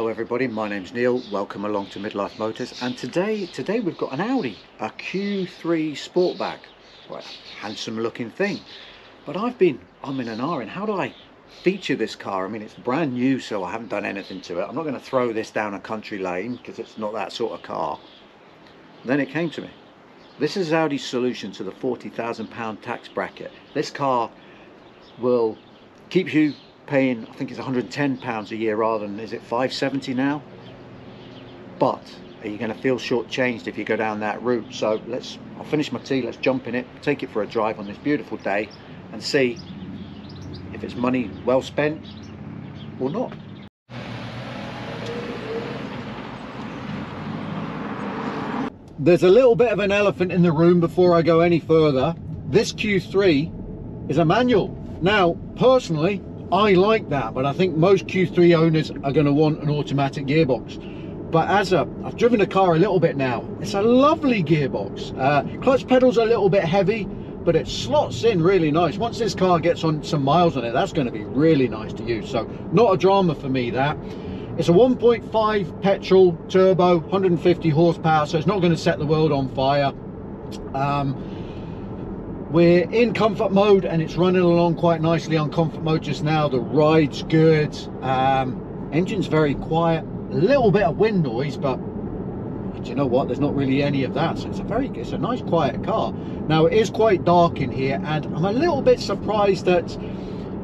Hello everybody, my name's Neil, welcome along to Midlife Motors, and today we've got an Audi, a Q3 Sportback. Quite a handsome looking thing, but I've been umming and ahhing, how do I feature this car? I mean, it's brand new, so I haven't done anything to it. I'm not going to throw this down a country lane because it's not that sort of car. Then it came to me. This is Audi's solution to the £40,000 tax bracket. This car will keep you paying, I think it's £110 a year rather than, is it £570 now? But are you going to feel shortchanged if you go down that route? So I'll finish my tea, let's jump in it, take it for a drive on this beautiful day and see if it's money well spent or not. There's a little bit of an elephant in the room before I go any further. This Q3 is a manual. Now, personally, I like that, but I think most Q3 owners are going to want an automatic gearbox. But I've driven the car a little bit now, it's a lovely gearbox. Clutch pedals are a little bit heavy, but it slots in really nice. Once this car gets on some miles on it, that's going to be really nice to use. So not a drama for me, that. It's a 1.5 petrol turbo, 150 horsepower, so it's not going to set the world on fire. We're in comfort mode and it's running along quite nicely on comfort mode just now. The ride's good. Engine's very quiet. A little bit of wind noise, but do you know what? There's not really any of that. So it's a nice quiet car. Now it is quite dark in here, and I'm a little bit surprised that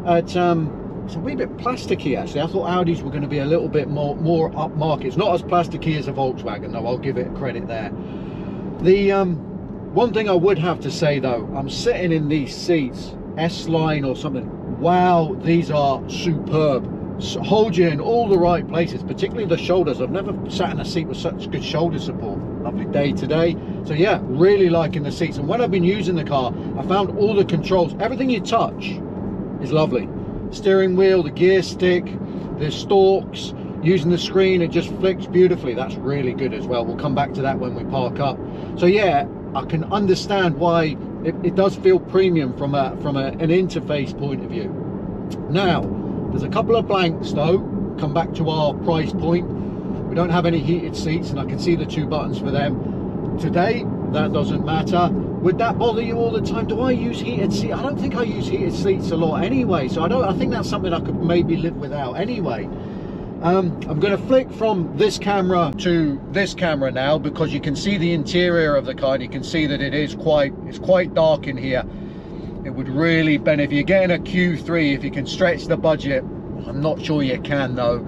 it's a wee bit plasticky actually. I thought Audis were going to be a little bit more upmarket. It's not as plasticky as a Volkswagen though, I'll give it credit there. The one thing I would have to say though, I'm sitting in these seats, S-Line or something. Wow, these are superb. So hold you in all the right places, particularly the shoulders. I've never sat in a seat with such good shoulder support. Lovely day today. So yeah, really liking the seats. And when I've been using the car, I found all the controls, everything you touch is lovely. Steering wheel, the gear stick, the stalks, using the screen, it just flicks beautifully. That's really good as well. We'll come back to that when we park up. So yeah, I can understand why it does feel premium from an interface point of view. Now, there's a couple of blanks though. Come back to our price point. We don't have any heated seats, and I can see the two buttons for them. Today, that doesn't matter. Would that bother you all the time? Do I use heated seats? I don't think I use heated seats a lot anyway, so I think that's something I could maybe live without anyway. I'm going to flick from this camera to this camera now, because you can see the interior of the car and you can see that it's quite dark in here. It would really benefit if you're getting a Q3, if you can stretch the budget. I'm not sure you can though.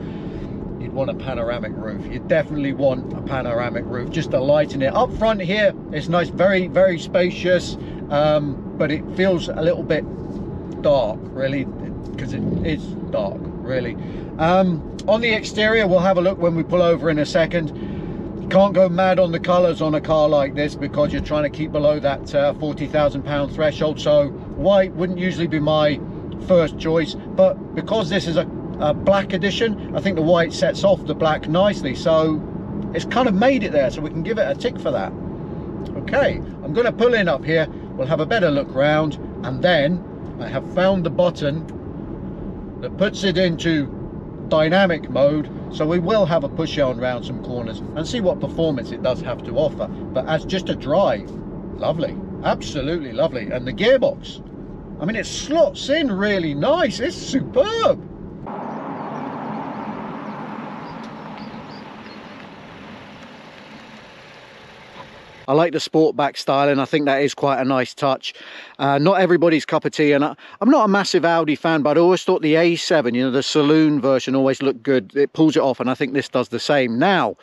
You'd want a panoramic roof. You definitely want a panoramic roof just to lighten it. Up front here, it's nice, very, very spacious, but it feels a little bit dark, really, because it is dark, really. On the exterior, we'll have a look when we pull over in a second. You can't go mad on the colours on a car like this because you're trying to keep below that £40,000 threshold. So white wouldn't usually be my first choice, but because this is a black edition, I think the white sets off the black nicely, so it's kind of made it there, so we can give it a tick for that. Okay, I'm going to pull in up here, we'll have a better look round, and then I have found the button that puts it into dynamic mode, so we will have a push on round some corners and see what performance it does have to offer. But as just a drive, lovely, absolutely lovely. And the gearbox, I mean, it slots in really nice, it's superb. I like the Sportback style, and I think that is quite a nice touch. Not everybody's cup of tea, and I'm not a massive Audi fan, but I always thought the A7, you know, the saloon version, always looked good. It pulls it off, and I think this does the same. Now,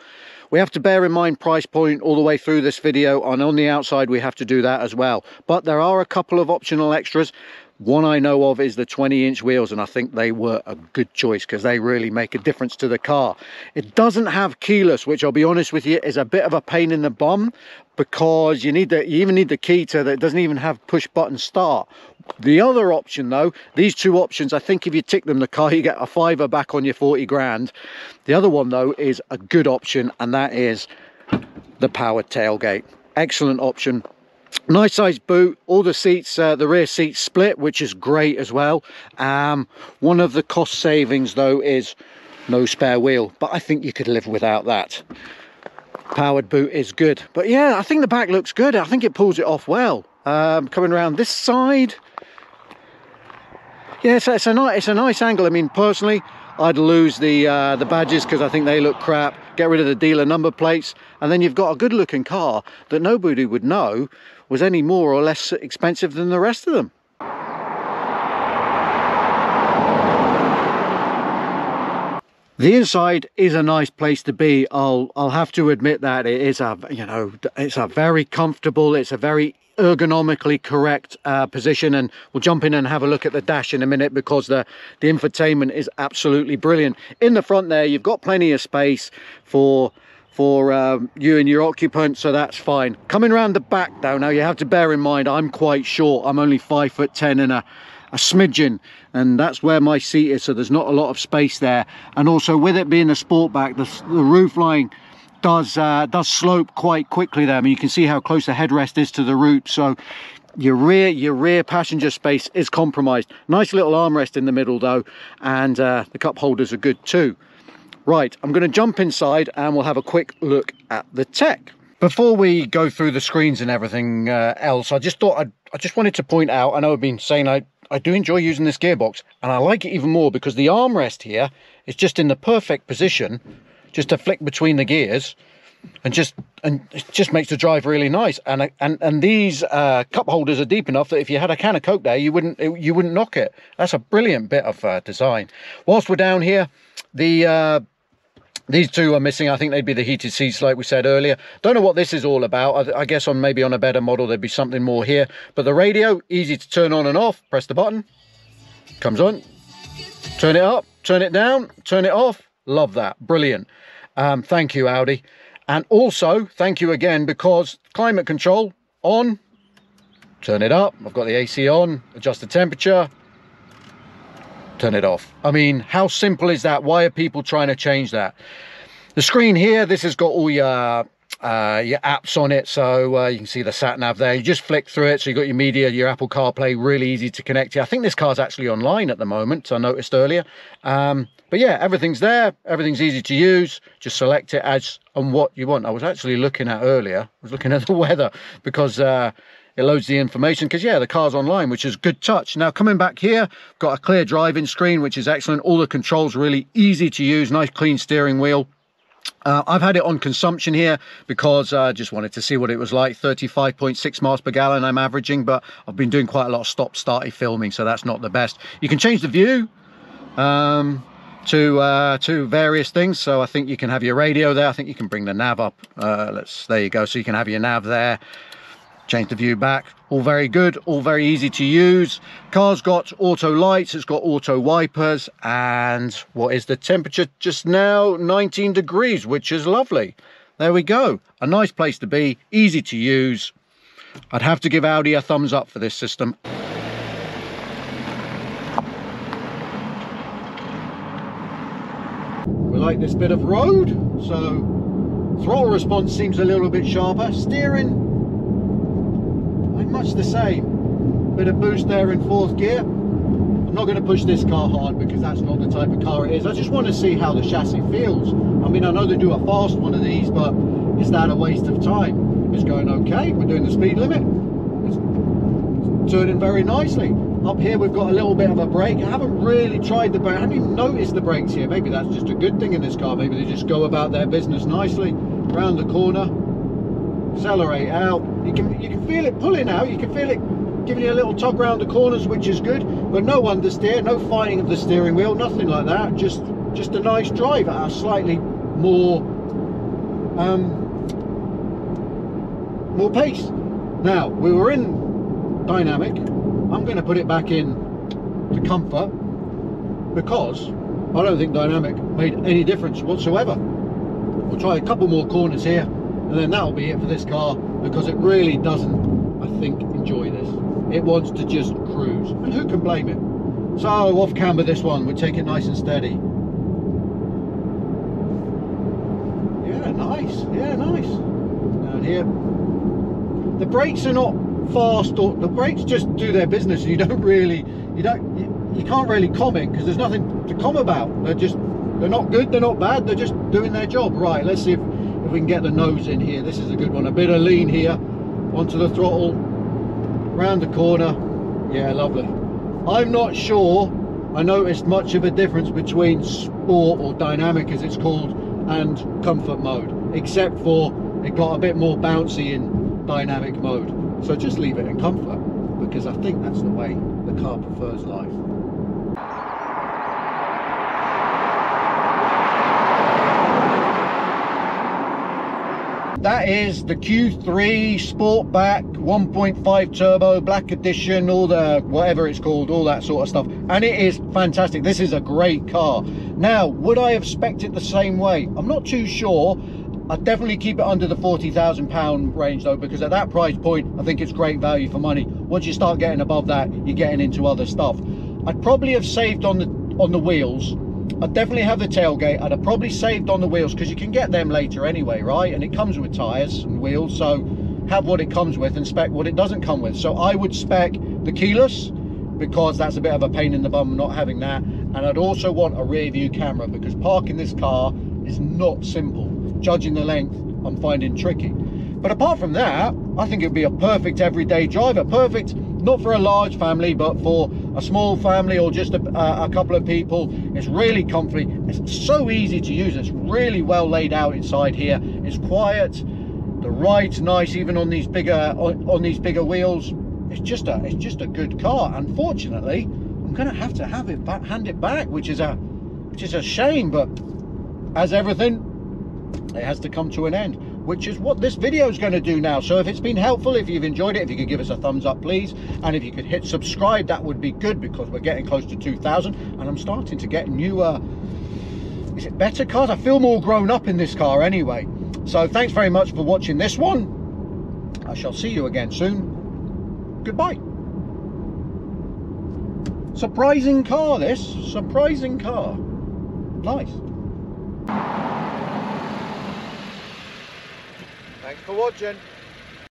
we have to bear in mind price point all the way through this video, and on the outside we have to do that as well. But there are a couple of optional extras. One I know of is the 20-inch wheels, and I think they were a good choice because they really make a difference to the car. It doesn't have keyless, which I'll be honest with you is a bit of a pain in the bum, because you even need the key to that. It doesn't even have push button start. The other option though, these two options, I think if you tick them, the car, you get a £5 back on your 40 grand. The other one though is a good option, and that is the powered tailgate. Excellent option. Nice size boot, all the seats, the rear seats split, which is great as well. One of the cost savings though is no spare wheel, but I think you could live without that. Powered boot is good, but yeah, I think the back looks good. I think it pulls it off well. Coming around this side, yeah, it's a nice angle. I mean, personally, I'd lose the badges because I think they look crap. Get rid of the dealer number plates, and then you've got a good looking car that nobody would know was any more or less expensive than the rest of them. The inside is a nice place to be. I'll have to admit that it is a, you know, it's a very comfortable, it's a very ergonomically correct position, and we'll jump in and have a look at the dash in a minute because the infotainment is absolutely brilliant. In the front there, you've got plenty of space for you and your occupant, so that's fine. Coming around the back though, now you have to bear in mind I'm quite short. I'm only 5'10" and a smidgen, and that's where my seat is, so there's not a lot of space there. And also with it being a Sportback, the roof line does slope quite quickly there. I mean, you can see how close the headrest is to the roof, so your rear passenger space is compromised. Nice little armrest in the middle though, and the cup holders are good too. Right, I'm going to jump inside and we'll have a quick look at the tech. Before we go through the screens and everything else, I just wanted to point out, I know I've been saying I do enjoy using this gearbox, and I like it even more because the armrest here is just in the perfect position just to flick between the gears, and it just makes the drive really nice. And these cup holders are deep enough that if you had a can of Coke there, you wouldn't knock it. That's a brilliant bit of design. Whilst we're down here, these two are missing. I think they'd be the heated seats like we said earlier. Don't know what this is all about. I guess maybe on a better model there'd be something more here. But the radio, easy to turn on and off. Press the button, comes on. Turn it up, turn it down, turn it off. Love that, brilliant. Thank you, Audi. And also thank you again, because climate control on, turn it up. I've got the AC on, adjust the temperature, turn it off. I mean, how simple is that? Why are people trying to change that? The screen here, this has got all your apps on it, so you can see the sat nav there. You just flick through it, so you've got your media, your Apple CarPlay, really easy to connect to. I think this car's actually online at the moment, I noticed earlier. But yeah, everything's there, everything's easy to use. Just select it as and what you want. I was actually looking at earlier, I was looking at the weather, because it loads the information, because yeah, the car's online, which is good touch. Now coming back here, got a clear driving screen, which is excellent. All the controls really easy to use, nice clean steering wheel. I've had it on consumption here because I just wanted to see what it was like. 35.6 miles per gallon I'm averaging, but I've been doing quite a lot of stop-starty filming, so that's not the best. You can change the view to various things, so I think you can have your radio there. I think you can bring the nav up. There you go, so you can have your nav there. Change the view back. All very good, all very easy to use. Car's got auto lights, it's got auto wipers, and what is the temperature just now? 19 degrees, which is lovely. There we go, a nice place to be, easy to use. I'd have to give Audi a thumbs up for this system. We like this bit of road, so throttle response seems a little bit sharper. Steering, much the same. Bit of boost there in fourth gear. I'm not going to push this car hard because that's not the type of car it is. I just want to see how the chassis feels. I mean, I know they do a fast one of these, but is that a waste of time? It's going okay. We're doing the speed limit. It's turning very nicely. Up here we've got a little bit of a brake. I haven't really tried the brake. I haven't even noticed the brakes here. Maybe that's just a good thing in this car. Maybe they just go about their business nicely. Round the corner. Accelerate out. You can feel it pulling out. You can feel it giving you a little tug round the corners, which is good, but no understeer, no fighting of the steering wheel, nothing like that. Just a nice drive at a slightly more pace. Now we were in dynamic. I'm going to put it back in to comfort because I don't think dynamic made any difference whatsoever. We'll try a couple more corners here, and then that'll be it for this car, because it really doesn't, I think, enjoy this. It wants to just cruise, and who can blame it? So off camber this one, we take it nice and steady. Yeah, nice. Yeah, nice. Down here, the brakes are not fast, or the brakes just do their business. You can't really comment because there's nothing to comment about. They're just They're not good, they're not bad, they're just doing their job. Right, let's see if we can get the nose in here. This is a good one. A bit of lean here, onto the throttle, round the corner. Yeah, lovely. I'm not sure I noticed much of a difference between sport, or dynamic as it's called, and comfort mode, except for it got a bit more bouncy in dynamic mode. So just leave it in comfort, because I think that's the way the car prefers life. That is the Q3 Sportback 1.5 turbo, black edition, all the whatever it's called, all that sort of stuff, and it is fantastic. This is a great car. Now, would I have spec'd it the same way? I'm not too sure. I'd definitely keep it under the £40,000 range though, because at that price point I think it's great value for money. Once you start getting above that, you're getting into other stuff. I'd probably have saved on the wheels. I'd definitely have the tailgate. I'd have probably saved on the wheels, because you can get them later anyway, right? And it comes with tyres and wheels, so have what it comes with and spec what it doesn't come with. So I would spec the keyless, because that's a bit of a pain in the bum not having that. And I'd also want a rear view camera, because parking this car is not simple. Judging the length, I'm finding tricky. But apart from that, I think it'd be a perfect everyday driver. Perfect, not for a large family, but for a small family or just a couple of people. It's really comfy. It's so easy to use. It's really well laid out inside here. It's quiet. The ride's nice, even on these bigger wheels. It's just a good car. Unfortunately, I'm going to have it back, hand it back, which is a shame. But as everything, it has to come to an end, which is what this video is going to do now. So if it's been helpful, if you've enjoyed it, if you could give us a thumbs up please, and if you could hit subscribe, that would be good, because we're getting close to 2,000 and I'm starting to get newer, is it better cars? I feel more grown up in this car anyway. So thanks very much for watching this one. I shall see you again soon. Goodbye. Surprising car, this. Surprising car. Nice. Thanks for watching.